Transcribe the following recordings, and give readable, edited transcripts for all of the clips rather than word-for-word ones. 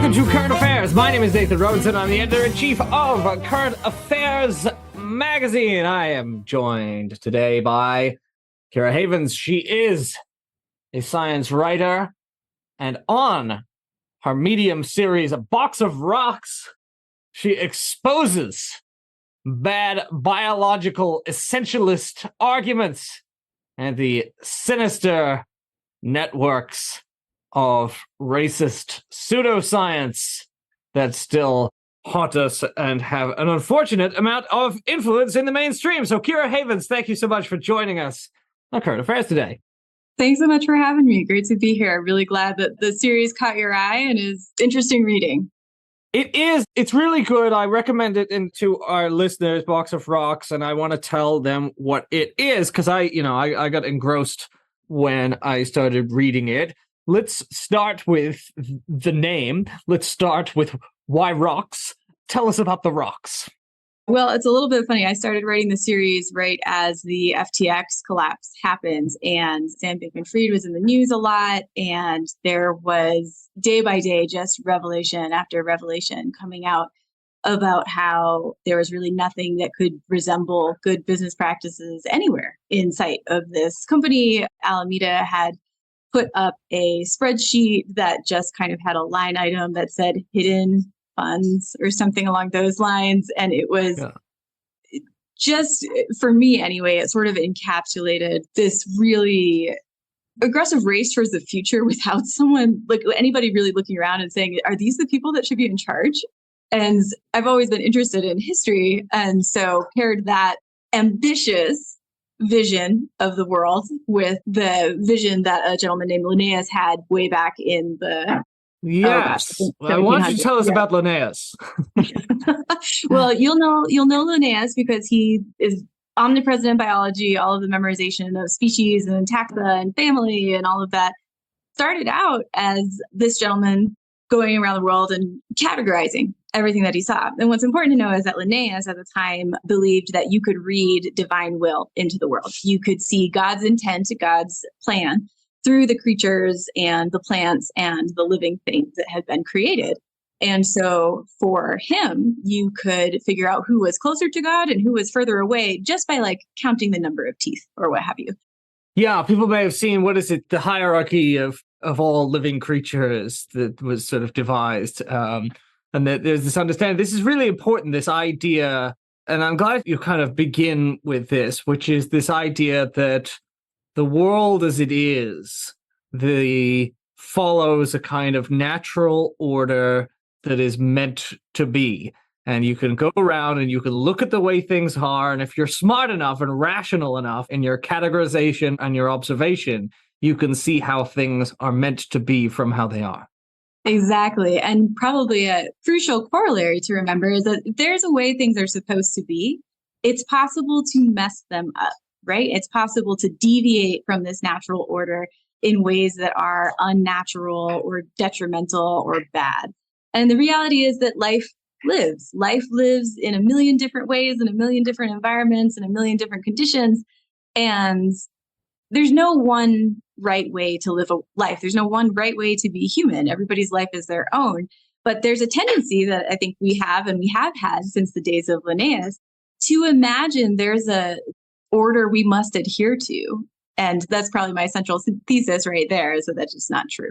Welcome to Current Affairs. My name is Nathan Robinson. I'm the editor-in-chief of Current Affairs magazine. I am joined today by Keira Havens. She is a science writer, and on her Medium series, A Box of Rocks, she exposes bad biological essentialist arguments and the sinister networks of racist pseudoscience that still haunt us and have an unfortunate amount of influence in the mainstream. So Keira Havens, thank you so much for joining us on Current Affairs today. Thanks so much for having me. Great to be here. Really glad that the series caught your eye and is interesting reading. It is. It's really good. I recommend it to our listeners, Box of Rocks, and I want to tell them what it is because I got engrossed when I started reading it. Let's start with the name. Let's start with why rocks. Tell us about the rocks. Well, it's a little bit funny. I started writing the series right as the FTX collapse happened, and Sam Bankman-Fried was in the news a lot, and there was day by day just revelation after revelation coming out about how there was really nothing that could resemble good business practices anywhere in sight of this company. Alameda had put up a spreadsheet that just kind of had a line item that said hidden funds or something along those lines. And it was just, for me anyway, it sort of encapsulated this really aggressive race towards the future without someone, like anybody really looking around and saying, are these the people that should be in charge? And I've always been interested in history. And so paired that ambitious vision of the world with the vision that a gentleman named Linnaeus had way back in the Yes. Why don't you tell us about Linnaeus? Well, you'll know Linnaeus because he is omnipresent in biology. All of the memorization of species and taxa and family and all of that started out as this gentleman going around the world and categorizing everything that he saw. And what's important to know is that Linnaeus at the time believed that you could read divine will into the world. You could see God's intent, God's plan through the creatures and the plants and the living things that had been created. And so for him, you could figure out who was closer to God and who was further away just by like counting the number of teeth or what have you. Yeah, people may have seen, the hierarchy of all living creatures that was sort of devised. And that there's this understanding. This is really important, this idea, and I'm glad you kind of begin with this, which is this idea that the world as it is, follows a kind of natural order that is meant to be. And you can go around and you can look at the way things are. And if you're smart enough and rational enough in your categorization and your observation, you can see how things are meant to be from how they are. Exactly. And probably a crucial corollary to remember is that if there's a way things are supposed to be, it's possible to mess them up, right? It's possible to deviate from this natural order in ways that are unnatural or detrimental or bad. And the reality is that life lives. Life lives in a million different ways, in a million different environments, in a million different conditions. And there's no one right way to live a life. There's no one right way to be human. Everybody's life is their own. But there's a tendency that I think we have and we have had since the days of Linnaeus to imagine there's a order we must adhere to. And that's probably my central thesis right there, is that that's just not true.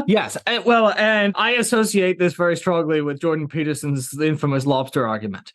Yes. And I associate this very strongly with Jordan Peterson's infamous Lobster argument,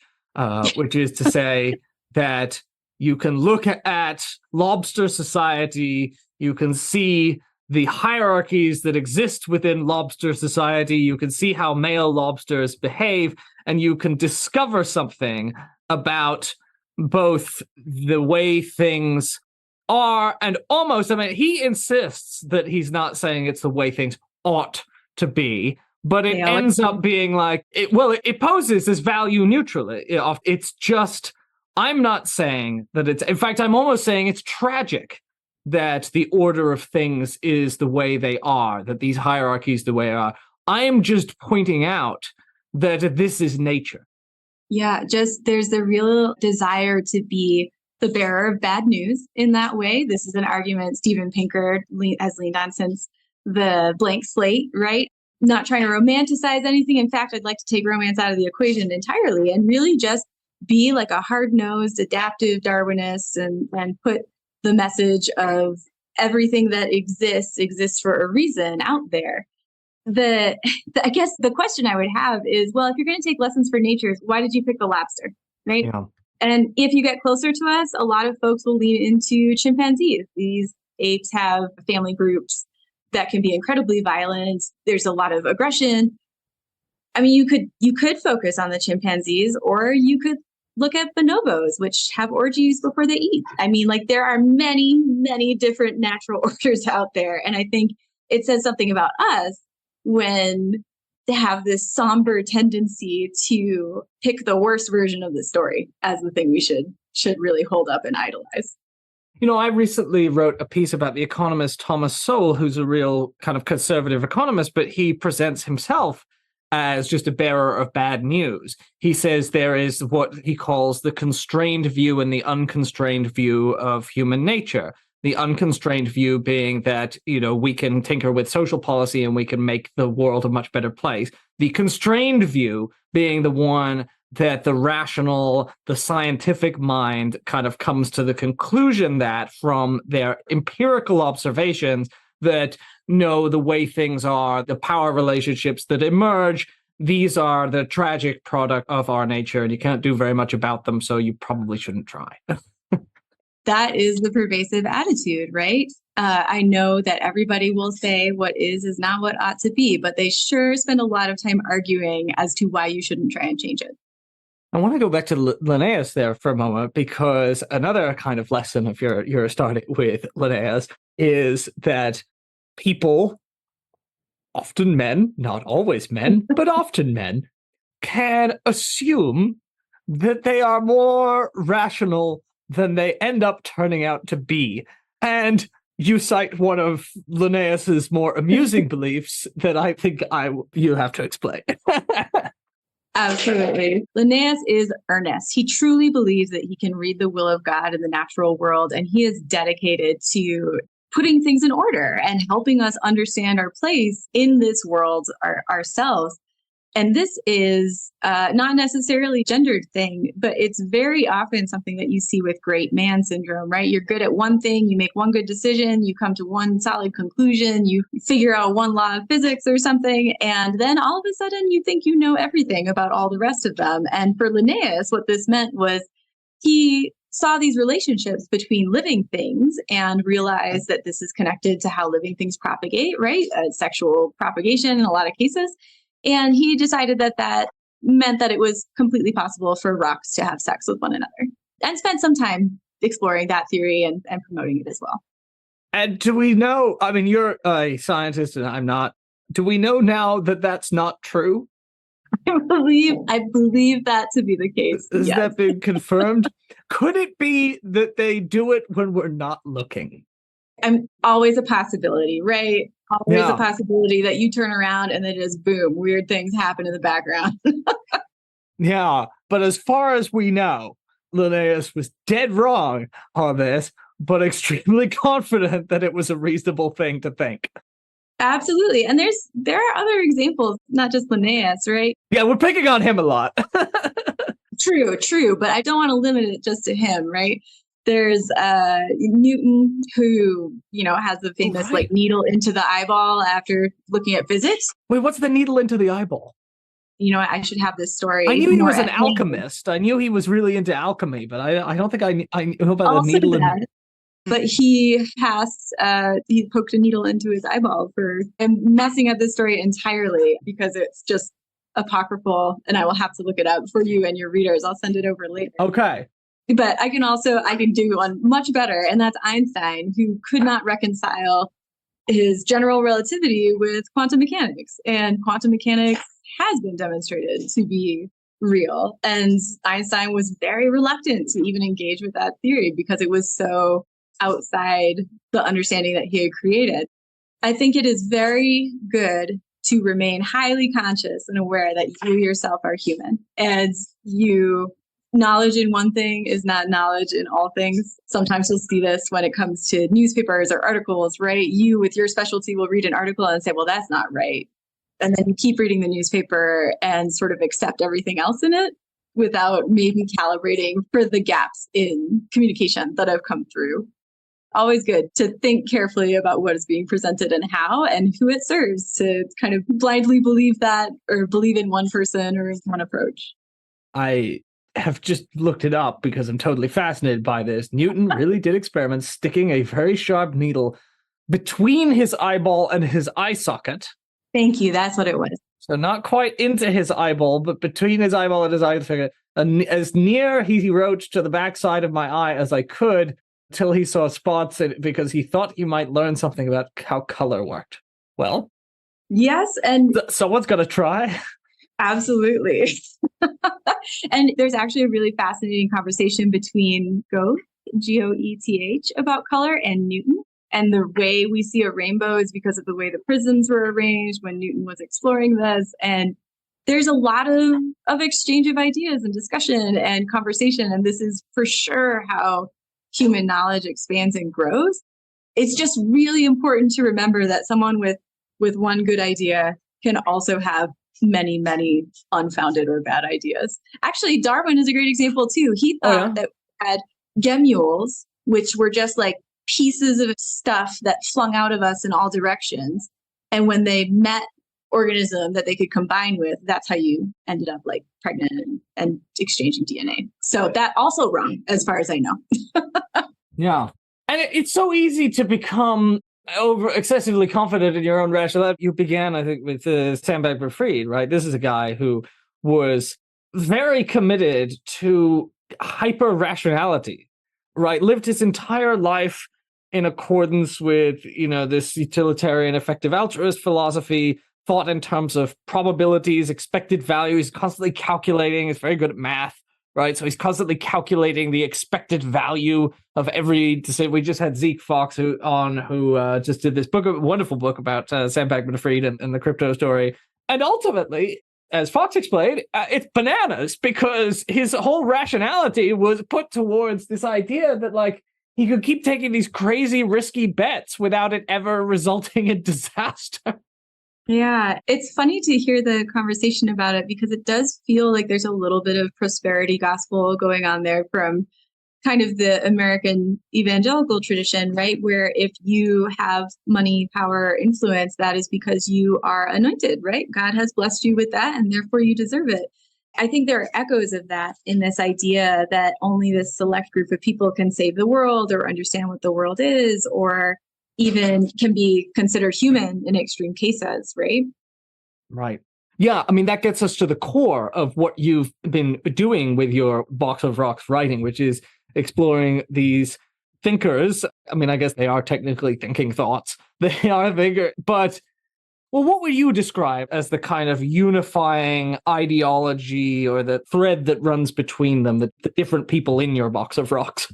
which is to say that you can look at lobster society, you can see the hierarchies that exist within lobster society, you can see how male lobsters behave, and you can discover something about both the way things are and almost, he insists that he's not saying it's the way things ought to be, but it ends up being like, it poses as value neutral. It's just, I'm not saying that in fact, I'm almost saying it's tragic that the order of things is the way they are, that these hierarchies the way they are. I am just pointing out that this is nature. Yeah, just there's the real desire to be the bearer of bad news in that way. This is an argument Steven Pinker has leaned on since the Blank Slate, right? not trying to romanticize anything. In fact, I'd like to take romance out of the equation entirely and really just be like a hard-nosed, adaptive Darwinist and put the message of everything that exists for a reason out there. I guess the question I would have is, well, if you're going to take lessons for nature, why did you pick the lobster, right? Yeah. And if you get closer to us, a lot of folks will lean into chimpanzees. These apes have family groups that can be incredibly violent. There's a lot of aggression. I mean, you could focus on the chimpanzees, or you could look at bonobos, which have orgies before they eat. I mean, like, there are many, many different natural orders out there. And I think it says something about us when they have this somber tendency to pick the worst version of the story as the thing we should really hold up and idolize. You know, I recently wrote a piece about the economist Thomas Sowell, who's a real kind of conservative economist, but he presents himself as just a bearer of bad news. He says there is what he calls the constrained view and the unconstrained view of human nature. The unconstrained view being that, you know, we can tinker with social policy and we can make the world a much better place. The constrained view being the one that the rational, the scientific mind kind of comes to the conclusion that from their empirical observations that, no, the way things are, the power relationships that emerge, these are the tragic product of our nature and you can't do very much about them, so you probably shouldn't try. That is the pervasive attitude, right? I know that everybody will say what is not what ought to be, but they sure spend a lot of time arguing as to why you shouldn't try and change it. I want to go back to Linnaeus there for a moment, because another kind of lesson, if you're starting with Linnaeus, is that people, often men, not always men, but often men, can assume that they are more rational than they end up turning out to be. And you cite one of Linnaeus's more amusing beliefs that I think you have to explain. Absolutely. Linnaeus is earnest. He truly believes that he can read the will of God in the natural world, and he is dedicated to putting things in order and helping us understand our place in this world ourselves. And this is not necessarily a gendered thing, but it's very often something that you see with great man syndrome, right? You're good at one thing, you make one good decision, you come to one solid conclusion, you figure out one law of physics or something, and then all of a sudden you think you know everything about all the rest of them. And for Linnaeus, what this meant was he saw these relationships between living things and realized that this is connected to how living things propagate, right? Sexual propagation in a lot of cases. And he decided that meant that it was completely possible for rocks to have sex with one another, and spent some time exploring that theory and promoting it as well. And do we know, I mean, you're a scientist and I'm not, do we know now that that's not true? I believe that to be the case. Has yes. that been confirmed? Could it be that they do it when we're not looking? Always a possibility, right? Always Yeah. a possibility that you turn around and then just boom, weird things happen in the background. Yeah, but as far as we know, Linnaeus was dead wrong on this, but extremely confident that it was a reasonable thing to think. Absolutely. And there are other examples, not just Linnaeus, right? Yeah, we're picking on him a lot. True. But I don't want to limit it just to him, right? There's Newton, who, has the famous needle into the eyeball after looking at physics. Wait, what's the needle into the eyeball? I should have this story. I knew he was an alchemist. I knew he was really into alchemy, but I don't think I know about the needle. But he poked a needle into his eyeball I'm messing up this story entirely because it's just apocryphal, and I will have to look it up for you and your readers. I'll send it over later. Okay. But I can do one much better, and that's Einstein, who could not reconcile his general relativity with quantum mechanics. And quantum mechanics has been demonstrated to be real. And Einstein was very reluctant to even engage with that theory because it was so outside the understanding that he had created. I think it is very good to remain highly conscious and aware that you yourself are human, and knowledge in one thing is not knowledge in all things. Sometimes you'll see this when it comes to newspapers or articles, right? You, with your specialty, will read an article and say, well, that's not right. And then you keep reading the newspaper and sort of accept everything else in it without maybe calibrating for the gaps in communication that have come through. Always good to think carefully about what is being presented and how and who it serves, to kind of blindly believe that or believe in one person or one approach. I have just looked it up because I'm totally fascinated by this. Newton really did experiments sticking a very sharp needle between his eyeball and his eye socket. Thank you. That's what it was. So not quite into his eyeball, but between his eyeball and his eye socket. And as near he wrote to the backside of my eye as I could, till he saw spots in it because he thought he might learn something about how color worked. Well, yes. And someone's got to try. Absolutely. And there's actually a really fascinating conversation between Goethe, Goeth, about color and Newton. And the way we see a rainbow is because of the way the prisms were arranged when Newton was exploring this. And there's a lot of exchange of ideas and discussion and conversation. And this is for sure how human knowledge expands and grows. It's just really important to remember that someone with one good idea can also have many, many unfounded or bad ideas. Actually, Darwin is a great example too. He thought that we had gemmules, which were just like pieces of stuff that flung out of us in all directions. And when they met organism that they could combine with, that's how you ended up like pregnant and exchanging DNA. So that also wrong, as far as I know. Yeah. And it's so easy to become excessively confident in your own rationality. You began, I think, with Sam Bankman-Fried, right? This is a guy who was very committed to hyper-rationality, right? Lived his entire life in accordance with, this utilitarian effective altruist philosophy, thought in terms of probabilities, expected values, constantly calculating. He's very good at math, right? So he's constantly calculating the expected value of every decision. We just had Zeke Fox who just did this book, a wonderful book about Sam Bankman-Fried and the crypto story. And ultimately, as Fox explained, it's bananas because his whole rationality was put towards this idea that like he could keep taking these crazy risky bets without it ever resulting in disaster. Yeah, it's funny to hear the conversation about it because it does feel like there's a little bit of prosperity gospel going on there from kind of the American evangelical tradition, right? Where if you have money, power, influence, that is because you are anointed, right? God has blessed you with that and therefore you deserve it. I think there are echoes of that in this idea that only this select group of people can save the world or understand what the world is or even can be considered human in extreme cases, right? Right. Yeah, I mean, that gets us to the core of what you've been doing with your Box of Rocks writing, which is exploring these thinkers. I mean, I guess they are technically thinking thoughts. They are thinker, but well, what would you describe as the kind of unifying ideology or the thread that runs between them, the different people in your Box of Rocks?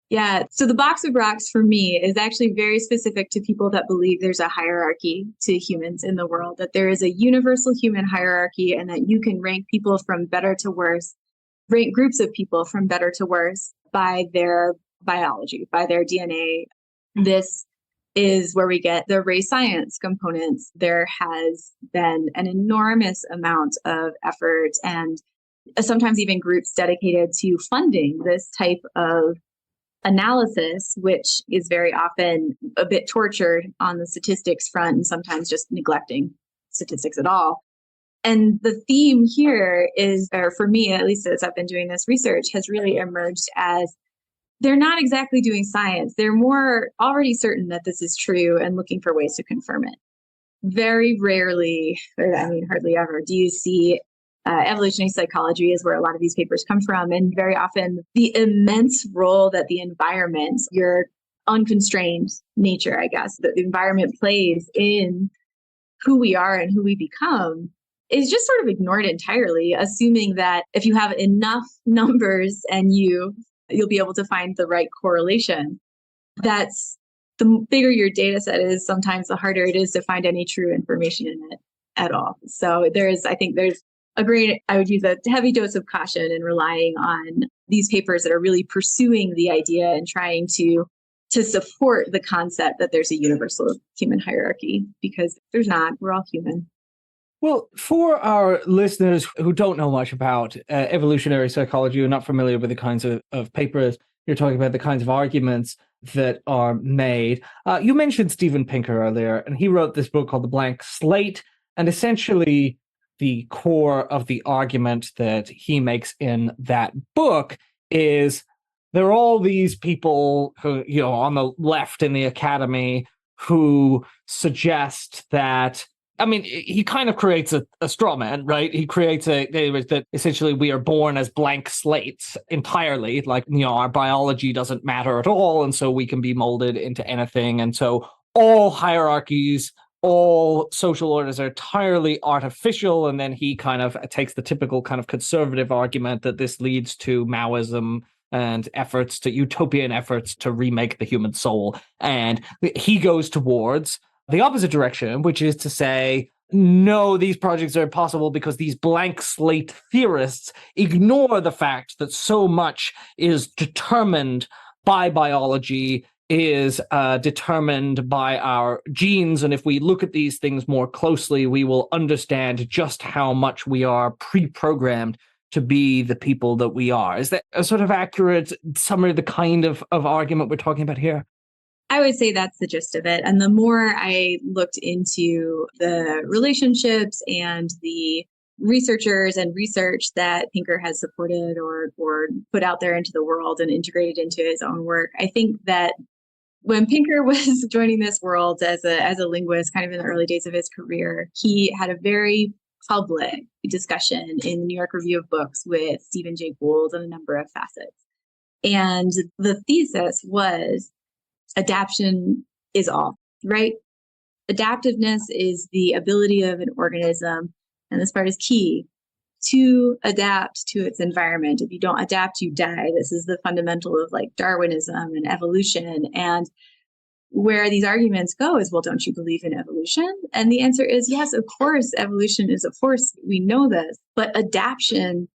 Yeah. So the Box of Rocks for me is actually very specific to people that believe there's a hierarchy to humans in the world, that there is a universal human hierarchy and that you can rank people from better to worse, rank groups of people from better to worse by their biology, by their DNA. This is where we get the race science components. There has been an enormous amount of effort and sometimes even groups dedicated to funding this type of analysis, which is very often a bit tortured on the statistics front and sometimes just neglecting statistics at all. And the theme here is, or for me, at least as I've been doing this research, has really emerged as they're not exactly doing science. They're more already certain that this is true and looking for ways to confirm it. Very rarely, or I mean, hardly ever, do you see evolutionary psychology is where a lot of these papers come from. And very often the immense role that the environment, your unconstrained nature, I guess, that the environment plays in who we are and who we become is just sort of ignored entirely, assuming that if you have enough numbers and you'll be able to find the right correlation. That's the bigger your data set is, sometimes the harder it is to find any true information in it at all. So I think there's I would use a heavy dose of caution in relying on these papers that are really pursuing the idea and trying to support the concept that there's a universal human hierarchy, because there's not. We're all human. Well, for our listeners who don't know much about evolutionary psychology, who are not familiar with the kinds of papers you're talking about, the kinds of arguments that are made, you mentioned Steven Pinker earlier, and he wrote this book called The Blank Slate. And essentially, the core of the argument that he makes in that book is there are all these people who, on the left in the academy who suggest that he kind of creates a straw man, right? He creates that essentially we are born as blank slates entirely, like, our biology doesn't matter at all, and so we can be molded into anything. And so all hierarchies, all social orders are entirely artificial. And then he kind of takes the typical kind of conservative argument that this leads to Maoism and utopian efforts to remake the human soul. And he goes towards the opposite direction, which is to say, no, these projects are impossible because these blank slate theorists ignore the fact that so much is determined by biology, is determined by our genes. And if we look at these things more closely, we will understand just how much we are pre-programmed to be the people that we are. Is that a sort of accurate summary of the kind of argument we're talking about here? I would say that's the gist of it. And the more I looked into the relationships and the researchers and research that Pinker has supported or put out there into the world and integrated into his own work, I think that when Pinker was joining this world as a linguist, kind of in the early days of his career, he had a very public discussion in the New York Review of Books with Stephen Jay Gould on a number of facets. And the thesis was adaptation is all, right? Adaptiveness is the ability of an organism, and this part is key, to adapt to its environment. If you don't adapt, you die. This is the fundamental of like Darwinism and evolution. And where these arguments go is, well, don't you believe in evolution? And the answer is yes, of course, evolution is a force. We know this, but adaptation,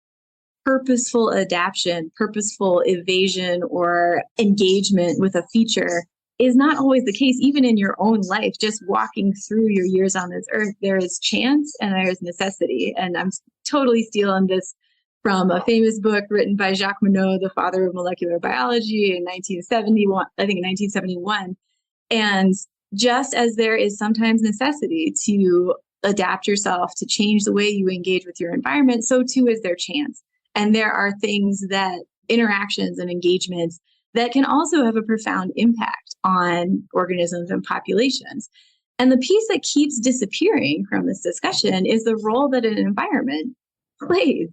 purposeful evasion or engagement with a feature is not always the case, even in your own life. Just walking through your years on this earth, there is chance and there is necessity. And I'm totally stealing this from a famous book written by Jacques Monod, the father of molecular biology, in 1971. And just as there is sometimes necessity to adapt yourself, to change the way you engage with your environment, so too is there chance. And there are things that interactions and engagements that can also have a profound impact on organisms and populations. And the piece that keeps disappearing from this discussion is the role that an environment plays.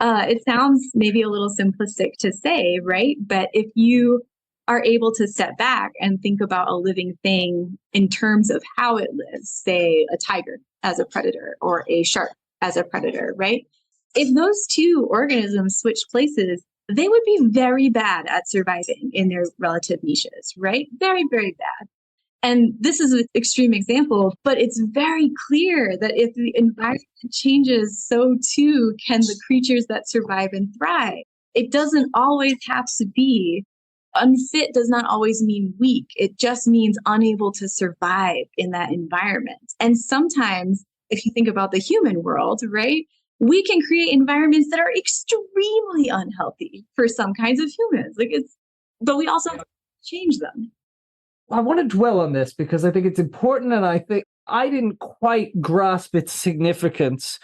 It sounds maybe a little simplistic to say, right? But if you are able to step back and think about a living thing in terms of how it lives, say a tiger as a predator or a shark as a predator, right? If those two organisms switched places, they would be very bad at surviving in their relative niches, right? Very, very bad. And this is an extreme example, but it's very clear that if the environment changes, so too can the creatures that survive and thrive. It doesn't always have to be unfit, does not always mean weak. It just means unable to survive in that environment. And sometimes, if you think about the human world, right, we can create environments that are extremely unhealthy for some kinds of humans. But we also change them. I want to dwell on this because I think it's important, and I think I didn't quite grasp its significance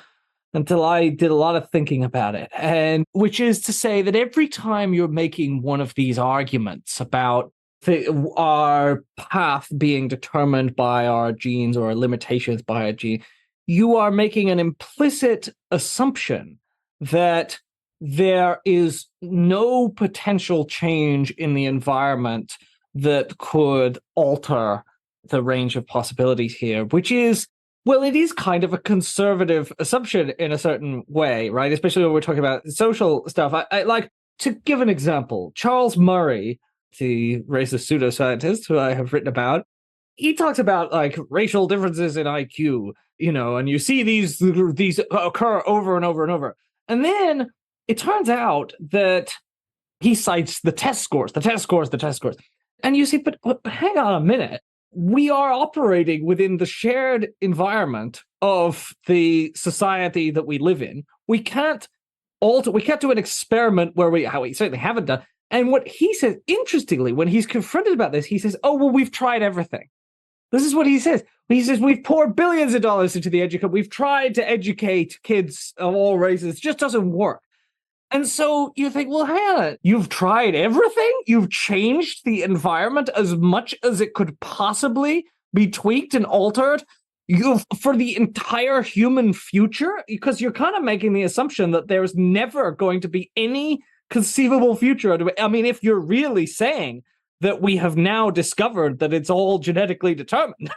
until I did a lot of thinking about it. And which is to say that every time you're making one of these arguments about our path being determined by our genes or our limitations by our gene, you are making an implicit assumption that there is no potential change in the environment that could alter the range of possibilities here, which is, well, it is kind of a conservative assumption in a certain way, right? Especially when we're talking about social stuff. I like to give an example. Charles Murray, the racist pseudoscientist who I have written about, he talks about like racial differences in IQ, and you see these occur over and over and over. And then it turns out that he cites the test scores. And you see, but hang on a minute. we are operating within the shared environment of the society that we live in. We can't do an experiment where we certainly haven't done. And what he says, interestingly, when he's confronted about this, he says, oh, well, we've tried everything. This is what he says. He says, we've poured billions of dollars into the education. We've tried to educate kids of all races. It just doesn't work. And so you think, well, hang on, you've tried everything? You've changed the environment as much as it could possibly be tweaked and altered for the entire human future? Because you're kind of making the assumption that there's never going to be any conceivable future. I mean, if you're really saying that we have now discovered that it's all genetically determined.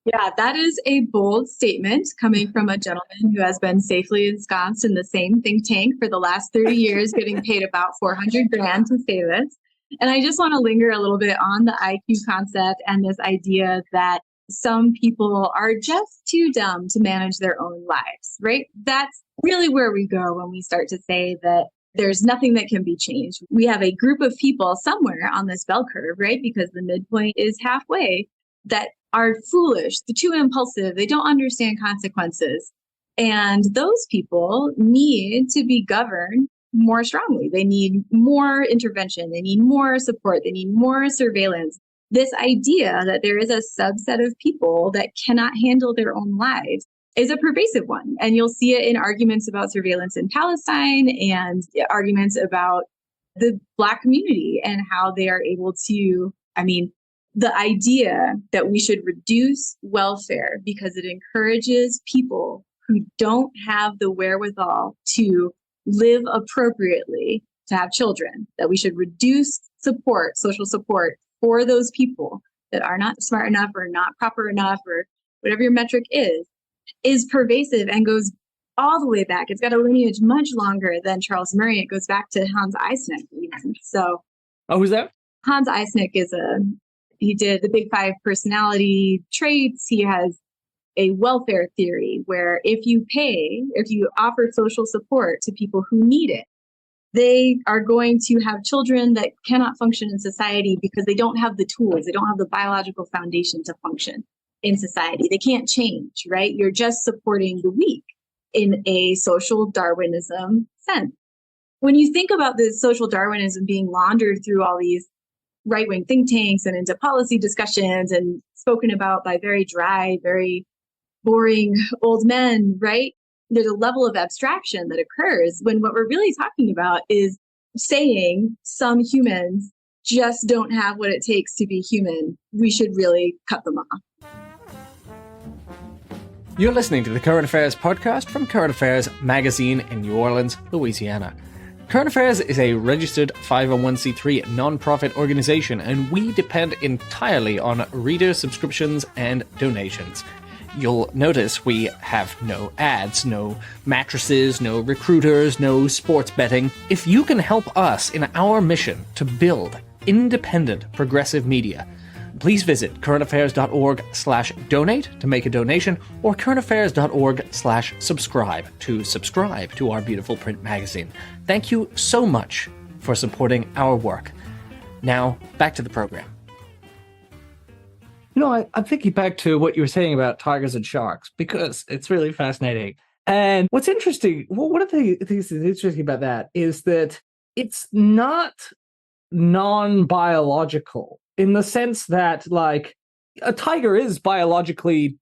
Yeah, that is a bold statement coming from a gentleman who has been safely ensconced in the same think tank for the last 30 years, getting paid about $400 grand to say this. And I just want to linger a little bit on the IQ concept and this idea that some people are just too dumb to manage their own lives, right? That's really where we go when we start to say that there's nothing that can be changed. We have a group of people somewhere on this bell curve, right? Because the midpoint is halfway, that are foolish, they're too impulsive, they don't understand consequences. And those people need to be governed more strongly. They need more intervention, they need more support, they need more surveillance. This idea that there is a subset of people that cannot handle their own lives is a pervasive one. And you'll see it in arguments about surveillance in Palestine and arguments about the Black community and how they are able to, the idea that we should reduce welfare because it encourages people who don't have the wherewithal to live appropriately to have children, that we should reduce support, social support for those people that are not smart enough or not proper enough or whatever your metric is pervasive and goes all the way back. It's got a lineage much longer than Charles Murray. It goes back to Hans Eysenck even. So, who's that? Hans Eysenck he did the Big Five personality traits. He has a welfare theory where if you offer social support to people who need it, they are going to have children that cannot function in society because they don't have the tools. They don't have the biological foundation to function in society. They can't change, right? You're just supporting the weak in a social Darwinism sense. When you think about this social Darwinism being laundered through all these right-wing think tanks and into policy discussions and spoken about by very dry, very boring old men, right? There's a level of abstraction that occurs when what we're really talking about is saying some humans just don't have what it takes to be human. We should really cut them off. You're listening to the Current Affairs podcast from Current Affairs magazine in New Orleans, Louisiana. Current Affairs is a registered 501c3 nonprofit organization, and we depend entirely on reader subscriptions and donations. You'll notice we have no ads, no mattresses, no recruiters, no sports betting. If you can help us in our mission to build independent progressive media, please visit currentaffairs.org/donate to make a donation, or currentaffairs.org/subscribe to subscribe to our beautiful print magazine. Thank you so much for supporting our work. Now, back to the program. I'm thinking back to what you were saying about tigers and sharks, because it's really fascinating. And what's interesting, one of the things that's interesting about that is that it's not non-biological in the sense that, like, a tiger is biologically,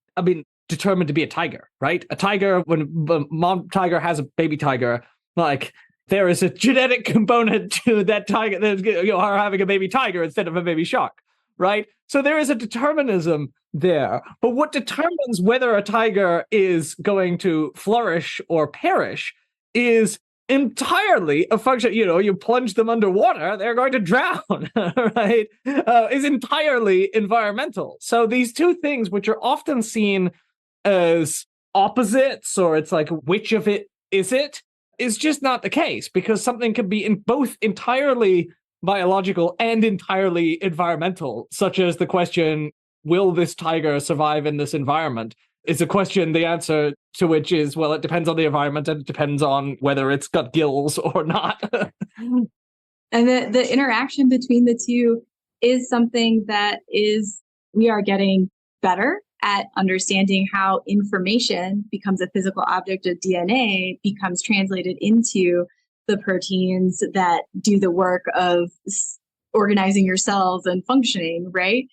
determined to be a tiger, right? A tiger, when mom tiger has a baby tiger, like, there is a genetic component to that tiger that's her having a baby tiger instead of a baby shark, right? So there is a determinism there. But what determines whether a tiger is going to flourish or perish is entirely a function. You plunge them underwater, they're going to drown, right? Is entirely environmental. So these two things, which are often seen as opposites, or it's like, which of it is just not the case, because something can be in both entirely biological and entirely environmental, such as the question, will this tiger survive in this environment? Is a question, the answer to which is, well, it depends on the environment and it depends on whether it's got gills or not. And the interaction between the two is something that we are getting better at understanding how information becomes a physical object of DNA, becomes translated into the proteins that do the work of organizing your cells and functioning, right?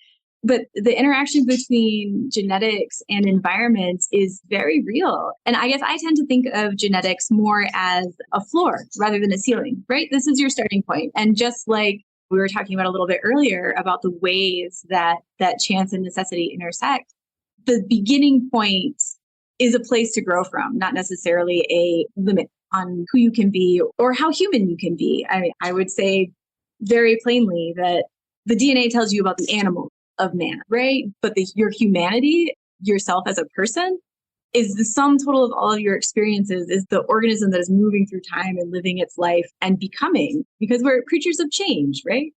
But the interaction between genetics and environment is very real. And I guess I tend to think of genetics more as a floor rather than a ceiling, right? This is your starting point. And just like we were talking about a little bit earlier about the ways that chance and necessity intersect, the beginning point is a place to grow from, not necessarily a limit on who you can be or how human you can be. I would say very plainly that the DNA tells you about the animal of man, right? But your humanity, yourself as a person, is the sum total of all of your experiences, is the organism that is moving through time and living its life and becoming, because we're creatures of change, right?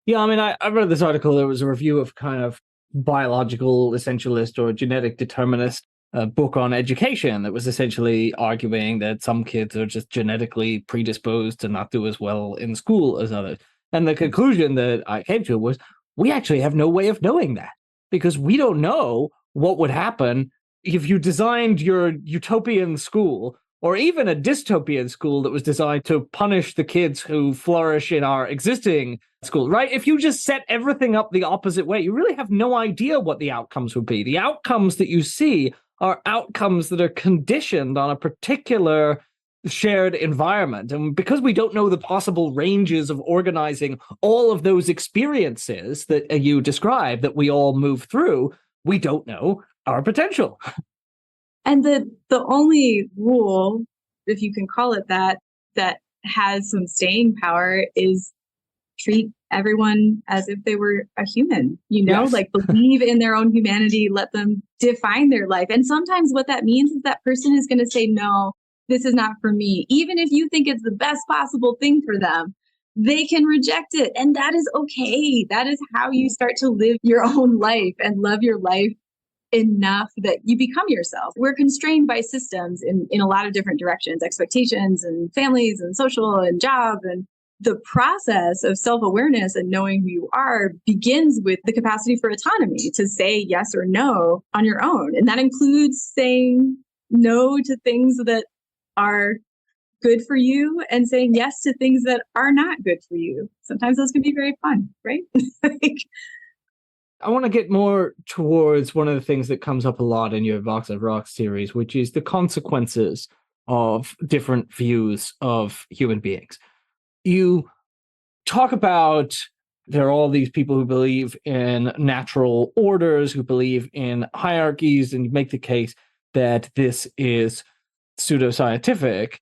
Yeah, I mean, I read this article. There was a review of kind of biological essentialist or genetic determinist book on education that was essentially arguing that some kids are just genetically predisposed to not do as well in school as others. And the conclusion that I came to was, we actually have no way of knowing that, because we don't know what would happen if you designed your utopian school or even a dystopian school that was designed to punish the kids who flourish in our existing school, right? If you just set everything up the opposite way, you really have no idea what the outcomes would be. The outcomes that you see are outcomes that are conditioned on a particular shared environment. And because we don't know the possible ranges of organizing all of those experiences that you describe that we all move through, we don't know our potential. And the only rule, if you can call it that has some staying power is treat everyone as if they were a human, Yes. Like believe in their own humanity, let them define their life. And sometimes what that means is that person is going to say, no, this is not for me. Even if you think it's the best possible thing for them, they can reject it. And that is okay. That is how you start to live your own life and love your life enough that you become yourself. We're constrained by systems in a lot of different directions, expectations and families and social and job. And the process of self-awareness and knowing who you are begins with the capacity for autonomy to say yes or no on your own. And that includes saying no to things that are good for you and saying yes to things that are not good for you. Sometimes those can be very fun, right? I want to get more towards one of the things that comes up a lot in your Box of Rocks series, which is the consequences of different views of human beings. You talk about there are all these people who believe in natural orders, who believe in hierarchies, and you make the case that this is pseudoscientific.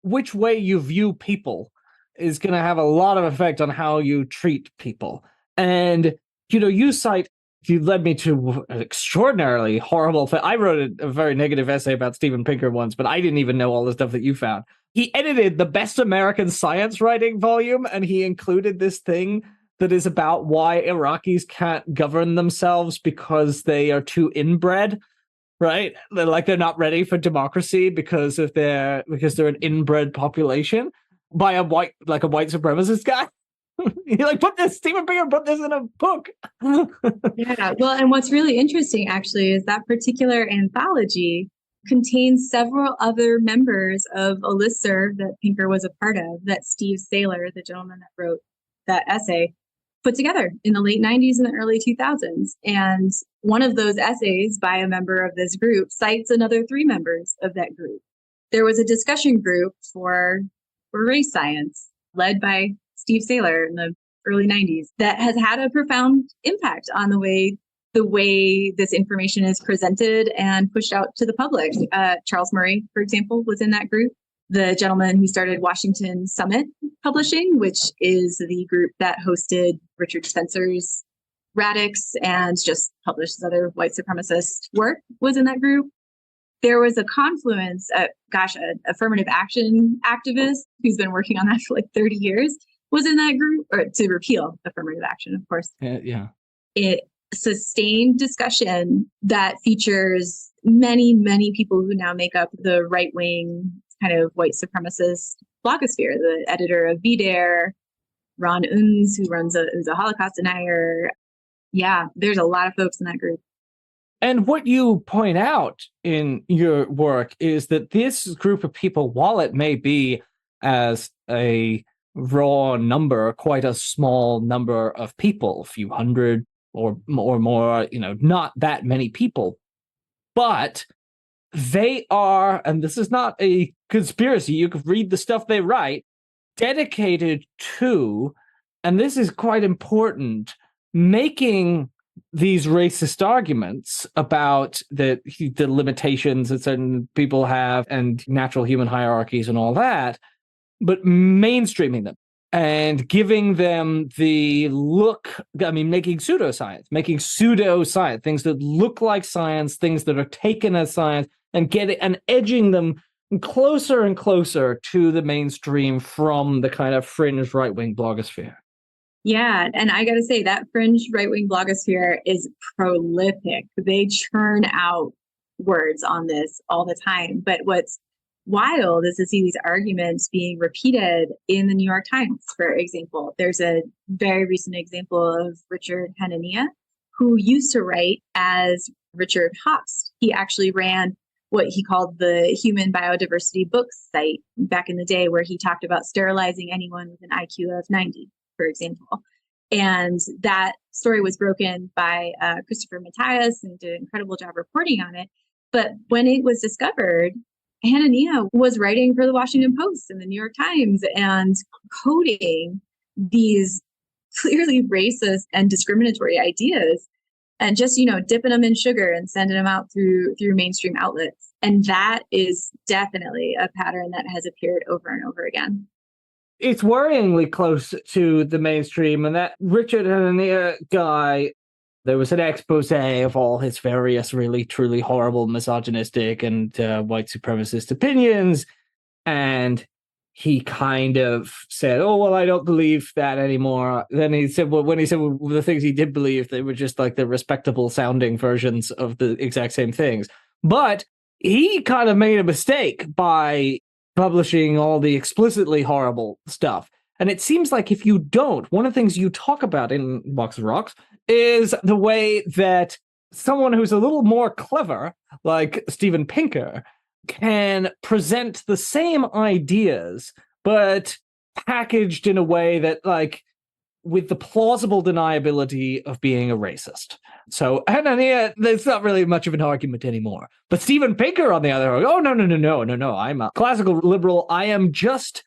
Which way you view people is going to have a lot of effect on how you treat people. And you led me to an extraordinarily horrible thing. I wrote a very negative essay about Steven Pinker once, but I didn't even know all the stuff that you found. He edited the Best American Science Writing volume, and he included this thing that is about why Iraqis can't govern themselves because they are too inbred, right? They're not ready for democracy because they're an inbred population by a white supremacist guy. You're like, Steven Pinker put this in a book. Yeah, well, and what's really interesting actually is that particular anthology contains several other members of a listserv that Pinker was a part of, that Steve Saylor, the gentleman that wrote that essay, put together in the late 90s and the early 2000s. And one of those essays by a member of this group cites another 3 members of that group. There was a discussion group for race science led by Steve Saylor in the early 90s that has had a profound impact on the way this information is presented and pushed out to the public. Charles Murray, for example, was in that group. The gentleman who started Washington Summit Publishing, which is the group that hosted Richard Spencer's Radix and just published other white supremacist work, was in that group. There was a confluence, an affirmative action activist who's been working on that for like 30 years was in that group, or to repeal affirmative action, of course. Yeah. It sustained discussion that features many, many people who now make up the right-wing kind of white supremacist blogosphere, the editor of VDare, Ron Unz, who's a Holocaust denier. Yeah, there's a lot of folks in that group. And what you point out in your work is that this group of people, while it may be as a raw number, quite a small number of people, a few hundred or more, not that many people, but they are, and this is not a conspiracy, you can read the stuff they write, dedicated to, and this is quite important, making these racist arguments about the limitations that certain people have and natural human hierarchies and all that, but mainstreaming them and giving them the look, making pseudoscience, things that look like science, things that are taken as science, and edging them closer and closer to the mainstream from the kind of fringe right-wing blogosphere. Yeah, and I got to say that fringe right-wing blogosphere is prolific. They churn out words on this all the time. But what's wild is to see these arguments being repeated in the New York Times, for example. There's a very recent example of Richard Hanania, who used to write as Richard Haas. He actually ran what he called the Human Biodiversity Books site back in the day, where he talked about sterilizing anyone with an IQ of 90, for example. And that story was broken by Christopher Matthias and did an incredible job reporting on it. But when it was discovered, Hanania was writing for the Washington Post and the New York Times and coding these clearly racist and discriminatory ideas and just, dipping them in sugar and sending them out through mainstream outlets. And that is definitely a pattern that has appeared over and over again. It's worryingly close to the mainstream, and that Richard Hanania guy, there was an expose of all his various really, truly horrible misogynistic and white supremacist opinions, and he kind of said, oh, well, I don't believe that anymore. Then he said, when he said the things he did believe, they were just like the respectable sounding versions of the exact same things. But he kind of made a mistake by publishing all the explicitly horrible stuff. And it seems like if you don't, one of the things you talk about in Box of Rocks is the way that someone who's a little more clever, like Steven Pinker, can present the same ideas, but packaged in a way that, like, with the plausible deniability of being a racist. So, and there's not really much of an argument anymore. But Steven Pinker, on the other hand, oh, no, I'm a classical liberal. I am just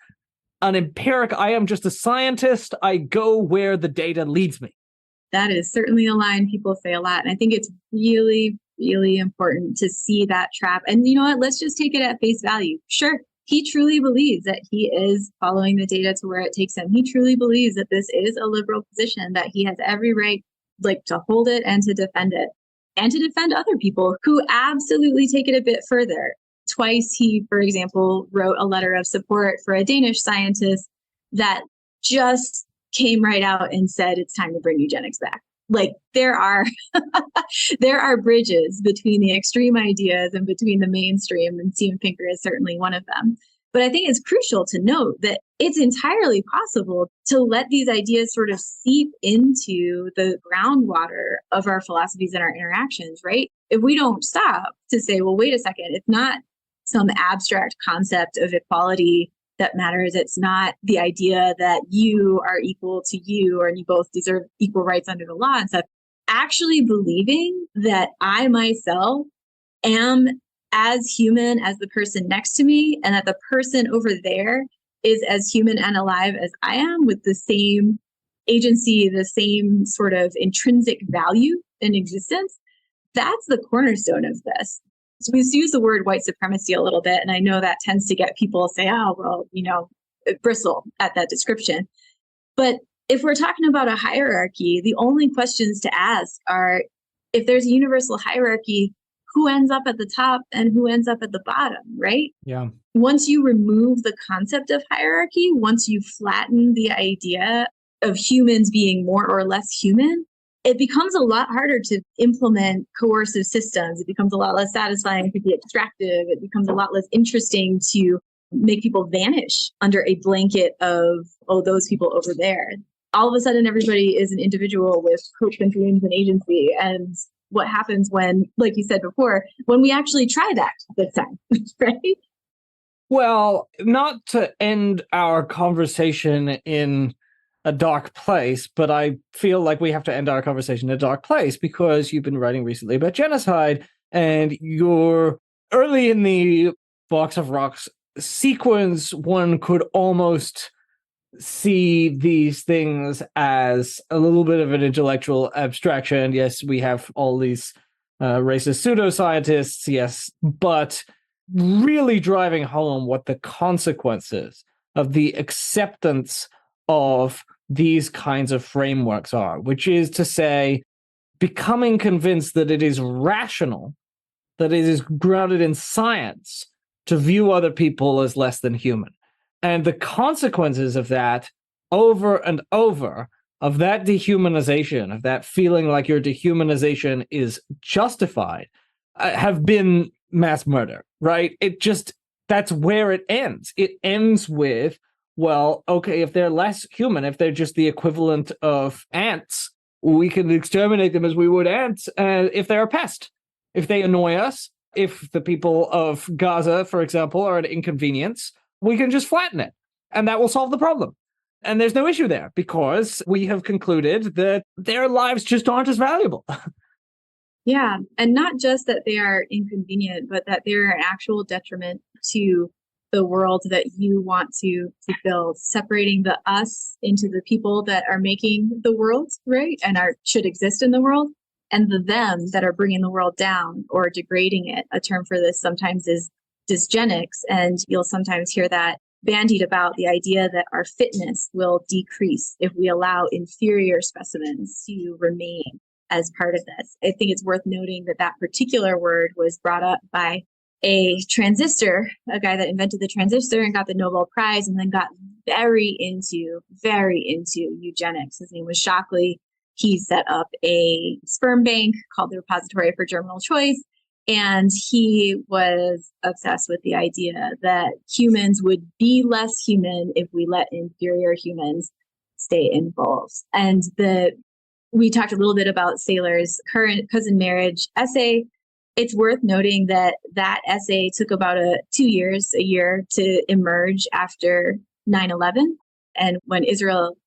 an empiric. I am just a scientist. I go where the data leads me. That is certainly a line people say a lot. And I think it's really, really important to see that trap. And you know what? Let's just take it at face value. Sure, he truly believes that he is following the data to where it takes him. He truly believes that this is a liberal position, that he has every right to hold it and to defend it, and to defend other people who absolutely take it a bit further. Twice he, for example, wrote a letter of support for a Danish scientist that just came right out and said it's time to bring eugenics back. There are there are bridges between the extreme ideas and between the mainstream, and Steven Pinker is certainly one of them. But I think it's crucial to note that it's entirely possible to let these ideas sort of seep into the groundwater of our philosophies and our interactions, right? If we don't stop to say, well, wait a second, it's not some abstract concept of equality that matters. It's not the idea that you are equal to you, or you both deserve equal rights under the law and stuff. Actually believing that I myself am as human as the person next to me, and that the person over there is as human and alive as I am, with the same agency, the same sort of intrinsic value in existence. That's the cornerstone of this. So we've used the word white supremacy a little bit, and I know that tends to get people to say, oh, well, bristle at that description. But if we're talking about a hierarchy, the only questions to ask are, if there's a universal hierarchy, who ends up at the top and who ends up at the bottom, right? Yeah. Once you remove the concept of hierarchy, once you flatten the idea of humans being more or less human, it becomes a lot harder to implement coercive systems. It becomes a lot less satisfying to be extractive. It becomes a lot less interesting to make people vanish under a blanket of, oh, those people over there. all of a sudden everybody is an individual with hopes and dreams and agency. And what happens when, like you said before, when we actually try that this time, right? Well, not to end our conversation in a dark place, but I feel like we have to end our conversation in a dark place because you've been writing recently about genocide, and you're early in the Box of Rocks sequence. One could almost see these things as a little bit of an intellectual abstraction. Yes, we have all these racist pseudoscientists, yes, but really driving home what the consequences of the acceptance of these kinds of frameworks are, which is to say, becoming convinced that it is rational, that it is grounded in science to view other people as less than human. And the consequences of that over and over, of that dehumanization, of that feeling like your dehumanization is justified, have been mass murder, right? That's where it ends. It ends with, well, okay, if they're less human, if they're just the equivalent of ants, we can exterminate them as we would ants if they're a pest. If they annoy us, if the people of Gaza, for example, are an inconvenience, we can just flatten it, and that will solve the problem. And there's no issue there because we have concluded that their lives just aren't as valuable. Yeah, and not just that they are inconvenient, but that they're an actual detriment to the world that you want to build, separating the us into the people that are making the world, right, and should exist in the world, and the them that are bringing the world down or degrading it. A term for this sometimes is dysgenics, and you'll sometimes hear that bandied about, the idea that our fitness will decrease if we allow inferior specimens to remain as part of this. I think it's worth noting that that particular word was brought up by a transistor, a guy that invented the transistor and got the Nobel Prize, and then got very into eugenics. His name was Shockley. He set up a sperm bank called the Repository for Germinal Choice. And he was obsessed with the idea that humans would be less human if we let inferior humans stay involved. And we talked a little bit about Saylor's current cousin marriage essay. It's worth noting that that essay took about a year to emerge after 9/11. And when Israel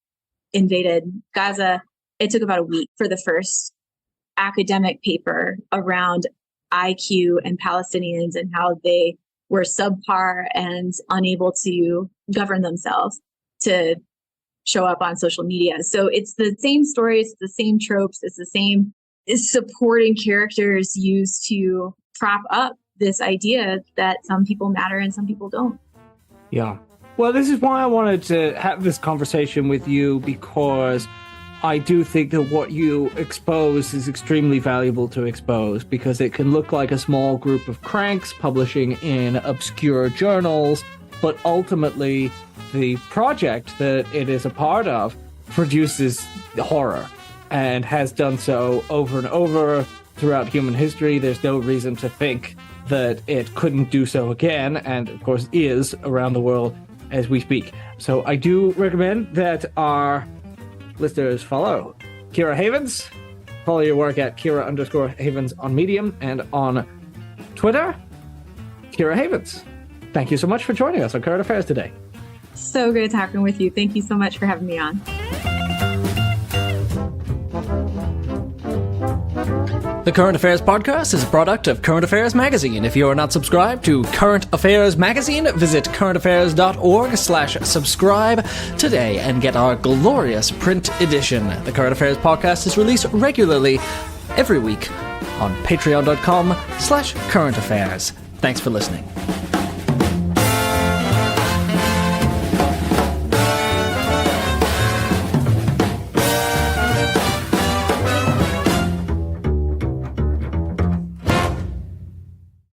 invaded Gaza, it took about a week for the first academic paper around IQ and Palestinians and how they were subpar and unable to govern themselves to show up on social media. So it's the same stories, it's the same tropes, it's the same supporting characters used to prop up this idea that some people matter and some people don't. Yeah. Well, this is why I wanted to have this conversation with you, because I do think that what you expose is extremely valuable to expose, because it can look like a small group of cranks publishing in obscure journals, but ultimately the project that it is a part of produces horror and has done so over and over throughout human history. There's no reason to think that it couldn't do so again, and of course is around the world as we speak. So I do recommend that our listeners follow Keira Havens. Follow your work at Keira_Havens on Medium and on Twitter. Keira Havens, thank you so much for joining us on Current Affairs today. So good talking with you. Thank you so much for having me on. The Current Affairs Podcast is a product of Current Affairs Magazine. If you are not subscribed to Current Affairs Magazine, visit currentaffairs.org/subscribe today and get our glorious print edition. The Current Affairs Podcast is released regularly every week on patreon.com/currentaffairs. Thanks for listening.